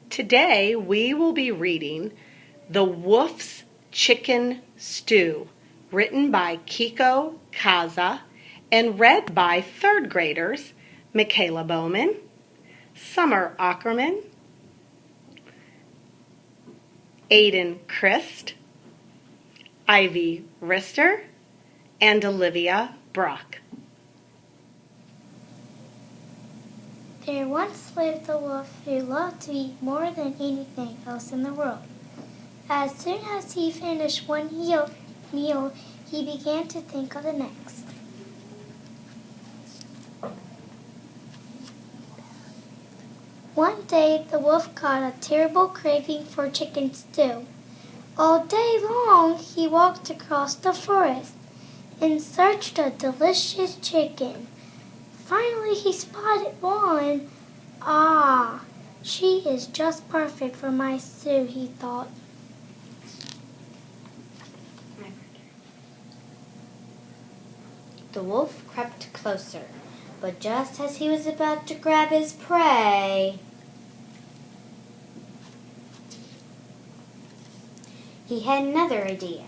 Today we will be reading The Wolf's Chicken Stew, written by Kiko Kaza and read by third graders Michaela Bowman, Summer Ackerman, Aiden Christ, Ivy Rister, and Olivia Brock. There once lived a wolf who loved to eat more than anything else in the world. As soon as he finished one meal, he began to think of the next. One day, the wolf caught a terrible craving for chicken stew. All day long, he walked across the forest in search of delicious chicken. Finally, he spotted one. Ah, she is just perfect for my stew, he thought. The wolf crept closer, but just as he was about to grab his prey, he had another idea.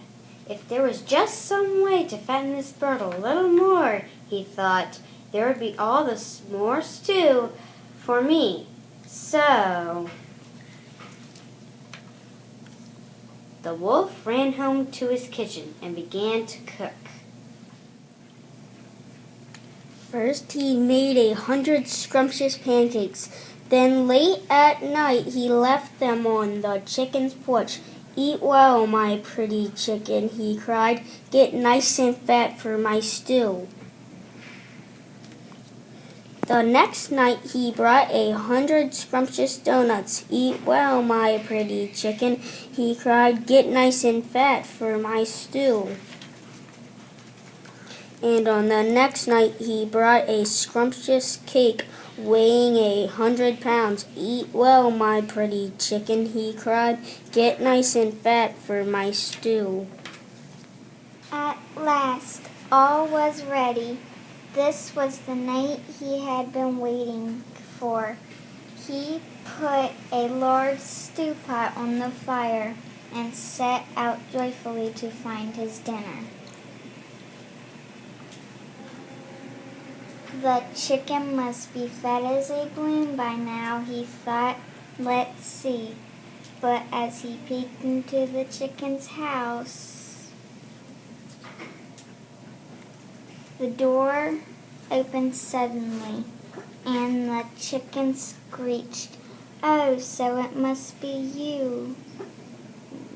If there was just some way to fatten this bird a little more, he thought, there would be all this more stew for me. So the wolf ran home to his kitchen and began to cook. First, he made 100 scrumptious pancakes. Then, late at night, he left them on the chicken's porch. "Eat well, my pretty chicken," he cried. "Get nice and fat for my stew." The next night, he brought 100 scrumptious donuts. "Eat well, my pretty chicken," he cried. "Get nice and fat for my stew." And on the next night, he brought a scrumptious cake weighing 100 pounds. "Eat well, my pretty chicken," he cried. "Get nice and fat for my stew." At last, all was ready. This was the night he had been waiting for. He put a large stew pot on the fire and set out joyfully to find his dinner. The chicken must be fat as a balloon by now, he thought. Let's see. But as he peeked into the chicken's house, the door opened suddenly, and the chicken screeched, "Oh, so it must be you,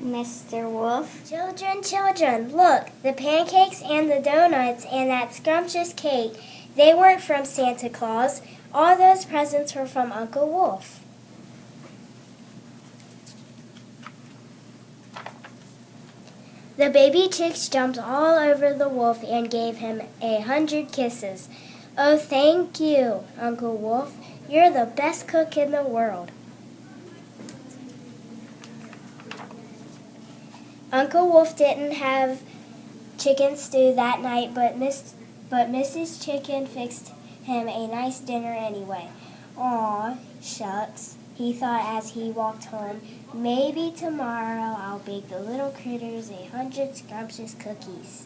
Mr. Wolf." Children, look, the pancakes and the donuts and that scrumptious cake, they weren't from Santa Claus. All those presents were from Uncle Wolf. The baby chicks jumped all over the wolf and gave him 100 kisses. "Oh, thank you, Uncle Wolf. You're the best cook in the world." Uncle Wolf didn't have chicken stew that night, but Mrs. Chicken fixed him a nice dinner anyway. "Aw, shucks," he thought as he walked home. "Maybe tomorrow I'll bake the little critters 100 scrumptious cookies."